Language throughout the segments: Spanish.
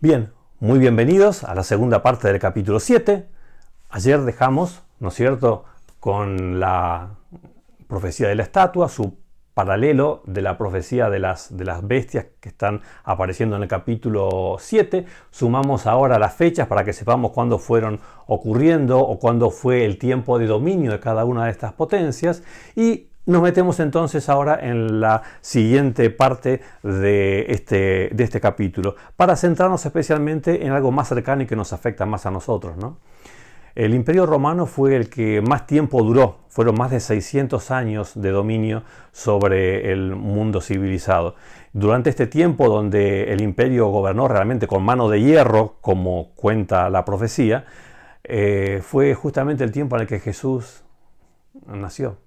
Bien, muy bienvenidos a la segunda parte del capítulo 7. Ayer dejamos, ¿no es cierto?, con la profecía de la estatua, su paralelo de la profecía de las bestias que están apareciendo en el capítulo 7. Sumamos ahora las fechas para que sepamos cuándo fueron ocurriendo o cuándo fue el tiempo de dominio de cada una de estas potencias y nos metemos entonces ahora en la siguiente parte de este capítulo para centrarnos especialmente en algo más cercano y que nos afecta más a nosotros, ¿no? El Imperio Romano fue el que más tiempo duró, fueron más de 600 años de dominio sobre el mundo civilizado. Durante este tiempo donde el imperio gobernó realmente con mano de hierro, como cuenta la profecía, fue justamente el tiempo en el que Jesús nació.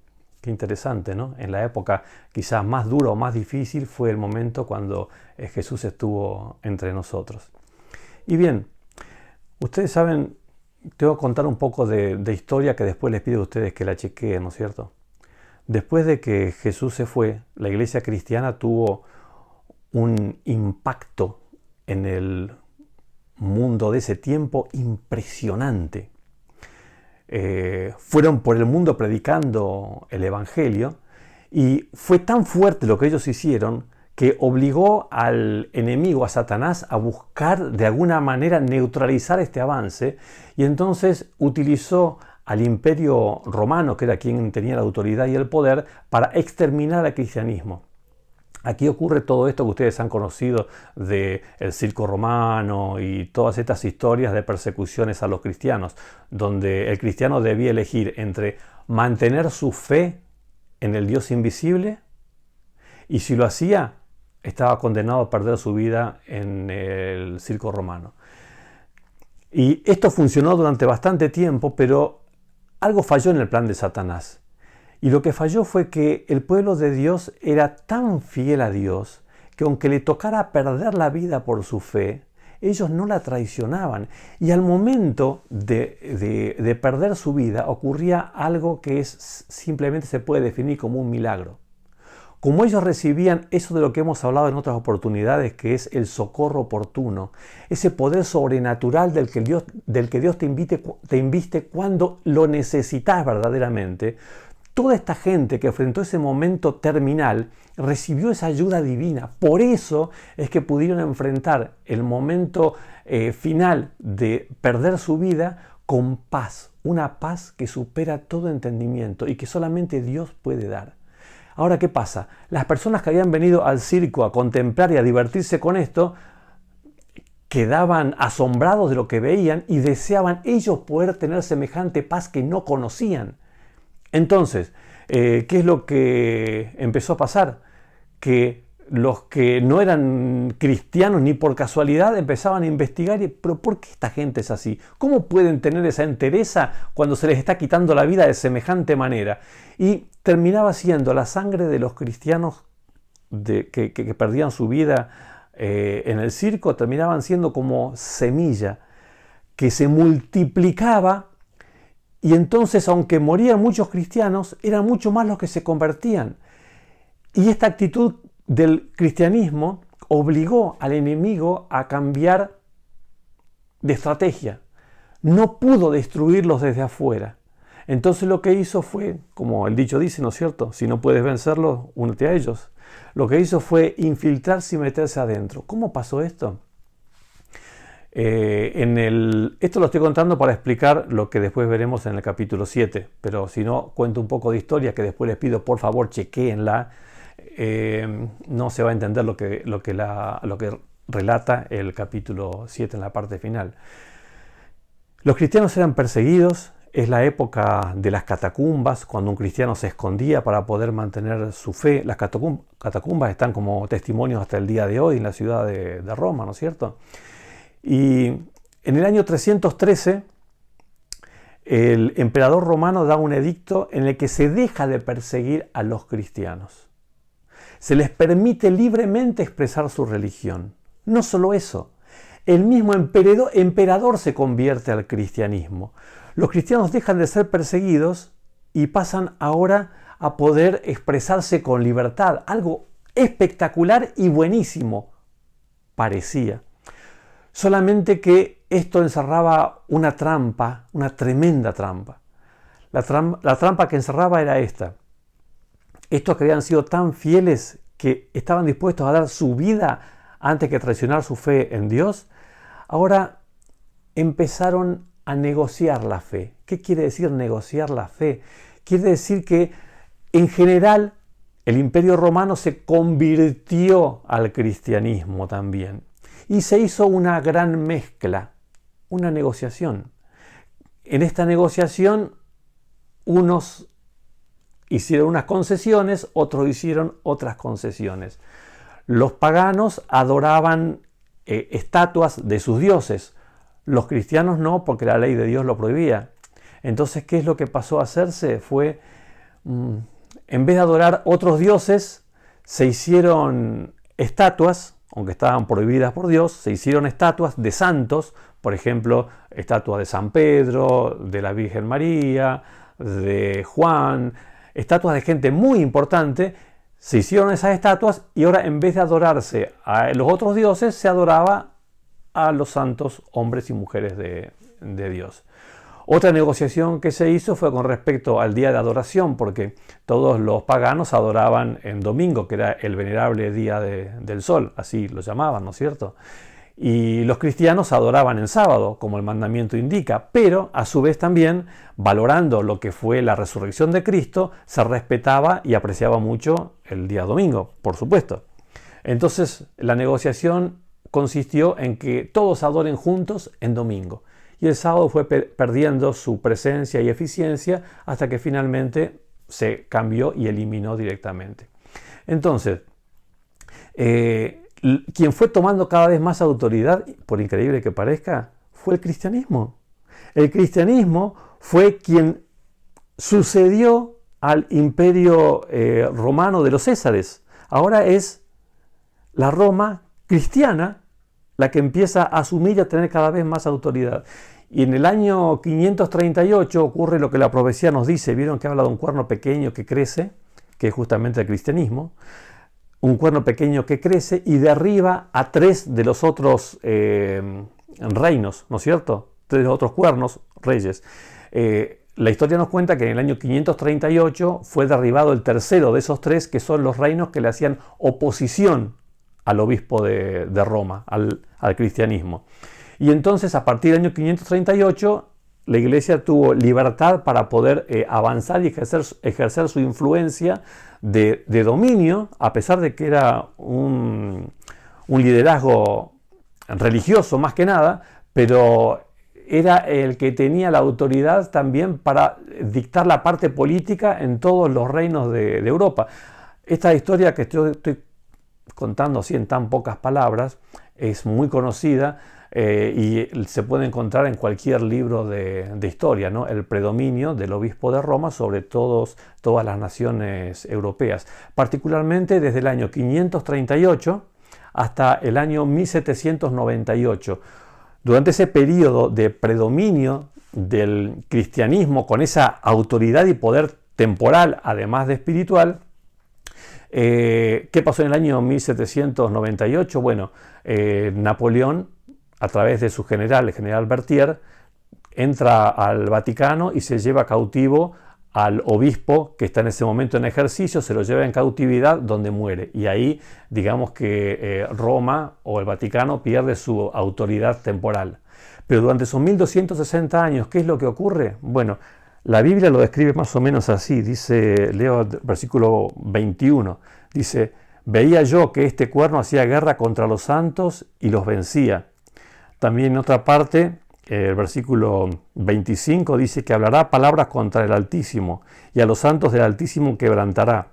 Qué interesante, ¿no? En la época quizás más dura o más difícil fue el momento cuando Jesús estuvo entre nosotros. Y bien, ustedes saben, te voy a contar un poco de historia que después les pido a ustedes que la chequeen, ¿no es cierto? Después de que Jesús se fue, la iglesia cristiana tuvo un impacto en el mundo de ese tiempo impresionante. Fueron por el mundo predicando el Evangelio y fue tan fuerte lo que ellos hicieron que obligó al enemigo, a Satanás, a buscar de alguna manera neutralizar este avance y entonces utilizó al imperio romano, que era quien tenía la autoridad y el poder, para exterminar al cristianismo. Aquí ocurre todo esto que ustedes han conocido del circo romano y todas estas historias de persecuciones a los cristianos, donde el cristiano debía elegir entre mantener su fe en el Dios invisible y si lo hacía, estaba condenado a perder su vida en el circo romano. Y esto funcionó durante bastante tiempo, pero algo falló en el plan de Satanás. Y lo que falló fue que el pueblo de Dios era tan fiel a Dios que aunque le tocara perder la vida por su fe, ellos no la traicionaban. Y al momento de perder su vida ocurría algo que simplemente se puede definir como un milagro. Como ellos recibían eso de lo que hemos hablado en otras oportunidades, que es el socorro oportuno, ese poder sobrenatural del que Dios te inviste cuando lo necesitas verdaderamente, toda esta gente que enfrentó ese momento terminal recibió esa ayuda divina. Por eso es que pudieron enfrentar el momento final de perder su vida con paz. Una paz que supera todo entendimiento y que solamente Dios puede dar. Ahora, ¿qué pasa? Las personas que habían venido al circo a contemplar y a divertirse con esto quedaban asombrados de lo que veían y deseaban ellos poder tener semejante paz que no conocían. Entonces, ¿qué es lo que empezó a pasar? Que los que no eran cristianos ni por casualidad empezaban a investigar, pero ¿por qué esta gente es así? ¿Cómo pueden tener esa entereza cuando se les está quitando la vida de semejante manera? Y terminaba siendo la sangre de los cristianos que perdían su vida en el circo, terminaban siendo como semilla que se multiplicaba. Y entonces, aunque morían muchos cristianos, eran mucho más los que se convertían. Y esta actitud del cristianismo obligó al enemigo a cambiar de estrategia. No pudo destruirlos desde afuera. Entonces lo que hizo fue, como el dicho dice, ¿no es cierto? Si no puedes vencerlos, únete a ellos. Lo que hizo fue infiltrarse y meterse adentro. ¿Cómo pasó esto? Esto lo estoy contando para explicar lo que después veremos en el capítulo 7, pero si no, cuento un poco de historia que después les pido, por favor, chequéenla. No se va a entender lo que relata el capítulo 7 en la parte final. Los cristianos eran perseguidos, es la época de las catacumbas, cuando un cristiano se escondía para poder mantener su fe. Las catacumbas están como testimonios hasta el día de hoy en la ciudad de Roma, ¿no es cierto? Y en el año 313, el emperador romano da un edicto en el que se deja de perseguir a los cristianos. Se les permite libremente expresar su religión. No solo eso, el mismo emperador se convierte al cristianismo. Los cristianos dejan de ser perseguidos y pasan ahora a poder expresarse con libertad. Algo espectacular y buenísimo parecía. Solamente que esto encerraba una trampa, una tremenda trampa. La trampa que encerraba era esta. Estos que habían sido tan fieles que estaban dispuestos a dar su vida antes que traicionar su fe en Dios, ahora empezaron a negociar la fe. ¿Qué quiere decir negociar la fe? Quiere decir que en general el Imperio Romano se convirtió al cristianismo también. Y se hizo una gran mezcla, una negociación. En esta negociación, unos hicieron unas concesiones, otros hicieron otras concesiones. Los paganos adoraban estatuas de sus dioses. Los cristianos no, porque la ley de Dios lo prohibía. Entonces, ¿qué es lo que pasó a hacerse? Fue, en vez de adorar otros dioses, se hicieron estatuas, aunque estaban prohibidas por Dios, se hicieron estatuas de santos, por ejemplo, estatua de San Pedro, de la Virgen María, de Juan, estatuas de gente muy importante. Se hicieron esas estatuas y ahora, en vez de adorarse a los otros dioses, se adoraba a los santos hombres y mujeres de Dios. Otra negociación que se hizo fue con respecto al día de adoración, porque todos los paganos adoraban en domingo, que era el venerable día del sol, así lo llamaban, ¿no es cierto? Y los cristianos adoraban en sábado, como el mandamiento indica, pero a su vez también, valorando lo que fue la resurrección de Cristo, se respetaba y apreciaba mucho el día domingo, por supuesto. Entonces, la negociación consistió en que todos adoren juntos en domingo. Y el sábado fue perdiendo su presencia y eficiencia hasta que finalmente se cambió y eliminó directamente. Entonces, quien fue tomando cada vez más autoridad, por increíble que parezca, fue el cristianismo. El cristianismo fue quien sucedió al imperio romano de los Césares. Ahora es la Roma cristiana la que empieza a asumir y a tener cada vez más autoridad. Y en el año 538 ocurre lo que la profecía nos dice. Vieron que habla de un cuerno pequeño que crece, que es justamente el cristianismo. Un cuerno pequeño que crece y derriba a 3 de los otros reinos, ¿no es cierto? 3 de los otros cuernos, reyes. La historia nos cuenta que en el año 538 fue derribado el tercero de esos 3, que son los reinos que le hacían oposición al obispo de Roma, al cristianismo. Y entonces, a partir del año 538, la iglesia tuvo libertad para poder avanzar y ejercer su influencia de dominio, a pesar de que era un liderazgo religioso más que nada, pero era el que tenía la autoridad también para dictar la parte política en todos los reinos de Europa. Esta historia que estoy contando así en tan pocas palabras es muy conocida y se puede encontrar en cualquier libro de historia, ¿no? El predominio del obispo de Roma sobre todas las naciones europeas, particularmente desde el año 538 hasta el año 1798. Durante ese periodo de predominio del cristianismo con esa autoridad y poder temporal, además de espiritual, ¿qué pasó en el año 1798? Bueno, Napoleón, a través de su general, el general Berthier, entra al Vaticano y se lleva cautivo al obispo que está en ese momento en ejercicio, se lo lleva en cautividad donde muere. Y ahí, digamos que Roma o el Vaticano pierde su autoridad temporal. Pero durante esos 1260 años, ¿qué es lo que ocurre? Bueno, la Biblia lo describe más o menos así. Dice, leo el versículo 21, dice: veía yo que este cuerno hacía guerra contra los santos y los vencía. También en otra parte, el versículo 25 dice que hablará palabras contra el Altísimo y a los santos del Altísimo quebrantará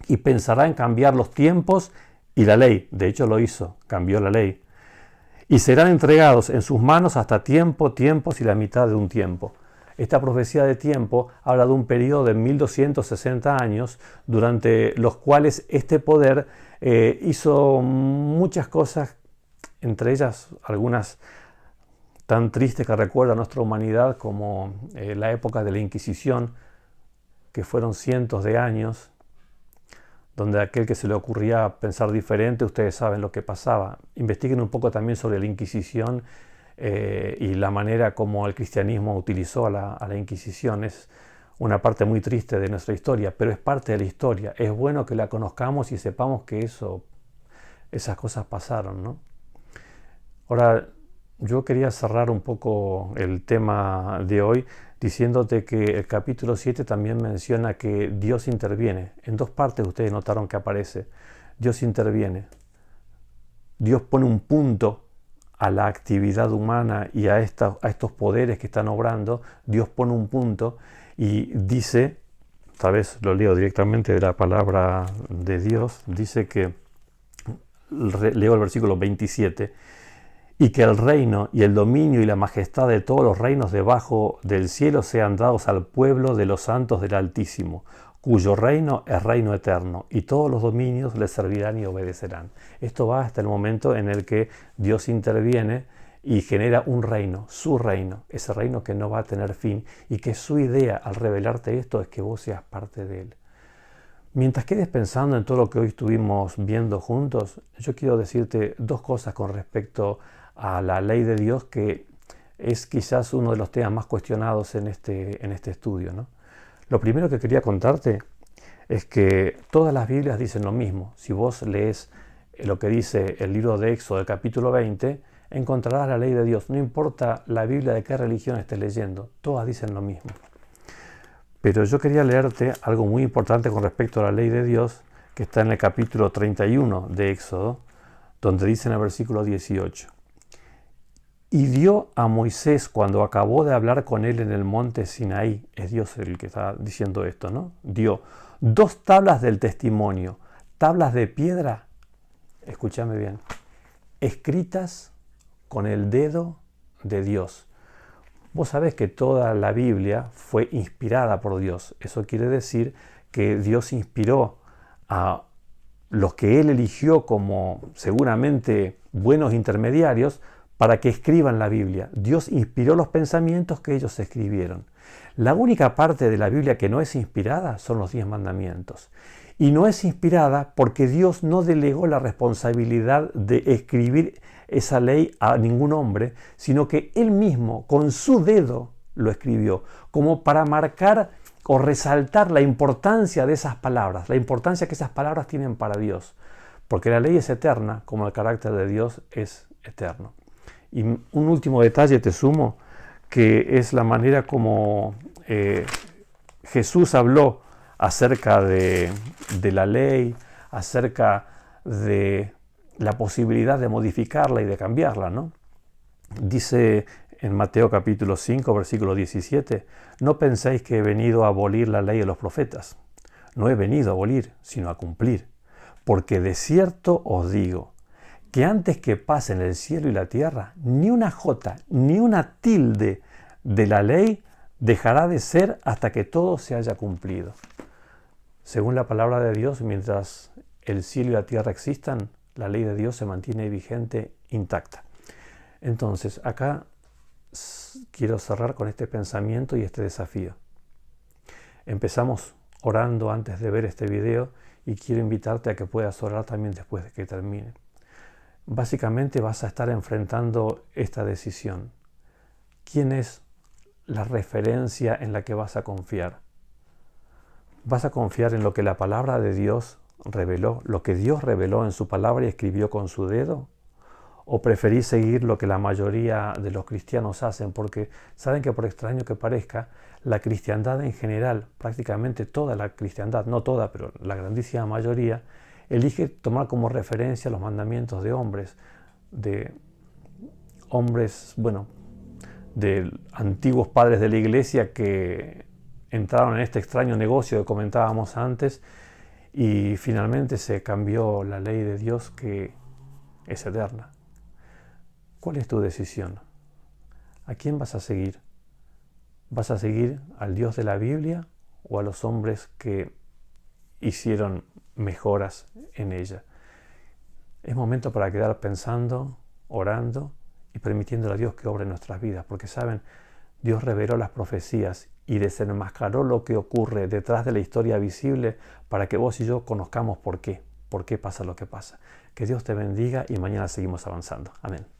y pensará en cambiar los tiempos y la ley. De hecho lo hizo, cambió la ley. Y serán entregados en sus manos hasta tiempos y la mitad de un tiempo. Esta profecía de tiempo habla de un periodo de 1260 años durante los cuales este poder hizo muchas cosas, entre ellas algunas tan tristes que recuerda a nuestra humanidad, como la época de la Inquisición, que fueron cientos de años, donde aquel que se le ocurría pensar diferente, ustedes saben lo que pasaba. Investiguen un poco también sobre la Inquisición y la manera como el cristianismo utilizó a la Inquisición. Es una parte muy triste de nuestra historia, pero es parte de la historia. Es bueno que la conozcamos y sepamos que esas cosas pasaron, ¿no? Ahora, yo quería cerrar un poco el tema de hoy diciéndote que el capítulo 7 también menciona que Dios interviene. En dos partes ustedes notaron que aparece. Dios interviene. Dios pone un punto a la actividad humana y a estos poderes que están obrando. Dios pone un punto y dice, tal vez lo leo directamente de la palabra de Dios, dice que, leo el versículo 27, y que el reino y el dominio y la majestad de todos los reinos debajo del cielo sean dados al pueblo de los santos del Altísimo, cuyo reino es reino eterno, y todos los dominios le servirán y obedecerán. Esto va hasta el momento en el que Dios interviene y genera un reino, su reino, ese reino que no va a tener fin, y que su idea al revelarte esto es que vos seas parte de él. Mientras quedes pensando en todo lo que hoy estuvimos viendo juntos, yo quiero decirte dos cosas con respecto a la ley de Dios, que es quizás uno de los temas más cuestionados en este estudio, ¿no? Lo primero que quería contarte es que todas las Biblias dicen lo mismo. Si vos lees lo que dice el libro de Éxodo, el capítulo 20, encontrarás la ley de Dios. No importa la Biblia de qué religión estés leyendo, todas dicen lo mismo. Pero yo quería leerte algo muy importante con respecto a la ley de Dios, que está en el capítulo 31 de Éxodo, donde dice en el versículo 18. Y dio a Moisés, cuando acabó de hablar con él en el monte Sinaí, es Dios el que está diciendo esto, ¿no? Dio 2 tablas del testimonio, tablas de piedra, escúchame bien, escritas con el dedo de Dios. Vos sabés que toda la Biblia fue inspirada por Dios. Eso quiere decir que Dios inspiró a los que Él eligió como seguramente buenos intermediarios para que escriban la Biblia. Dios inspiró los pensamientos que ellos escribieron. La única parte de la Biblia que no es inspirada son los 10 mandamientos. Y no es inspirada porque Dios no delegó la responsabilidad de escribir esa ley a ningún hombre, sino que Él mismo con su dedo lo escribió, como para marcar o resaltar la importancia de esas palabras, la importancia que esas palabras tienen para Dios. Porque la ley es eterna, como el carácter de Dios es eterno. Y un último detalle te sumo, que es la manera como Jesús habló acerca de la ley, acerca de la posibilidad de modificarla y de cambiarla, ¿no? Dice en Mateo capítulo 5, versículo 17, no penséis que he venido a abolir la ley de los profetas. No he venido a abolir, sino a cumplir. Porque de cierto os digo, que antes que pasen el cielo y la tierra, ni una jota, ni una tilde de la ley dejará de ser hasta que todo se haya cumplido. Según la palabra de Dios, mientras el cielo y la tierra existan, la ley de Dios se mantiene vigente, intacta. Entonces, acá quiero cerrar con este pensamiento y este desafío. Empezamos orando antes de ver este video y quiero invitarte a que puedas orar también después de que termine. Básicamente vas a estar enfrentando esta decisión. ¿Quién es la referencia en la que vas a confiar? ¿Vas a confiar en lo que la palabra de Dios reveló, lo que Dios reveló en su palabra y escribió con su dedo? ¿O preferís seguir lo que la mayoría de los cristianos hacen? Porque saben que, por extraño que parezca, la cristiandad en general, prácticamente toda la cristiandad, no toda, pero la grandísima mayoría, elige tomar como referencia los mandamientos de hombres, de antiguos padres de la iglesia que entraron en este extraño negocio que comentábamos antes y finalmente se cambió la ley de Dios que es eterna. ¿Cuál es tu decisión? ¿A quién vas a seguir? ¿Vas a seguir al Dios de la Biblia o a los hombres que hicieron mejoras en ella? Es momento para quedar pensando, orando y permitiéndole a Dios que obre en nuestras vidas, porque saben, Dios reveló las profecías y desenmascaró lo que ocurre detrás de la historia visible para que vos y yo conozcamos por qué pasa lo que pasa. Que Dios te bendiga y mañana seguimos avanzando. Amén.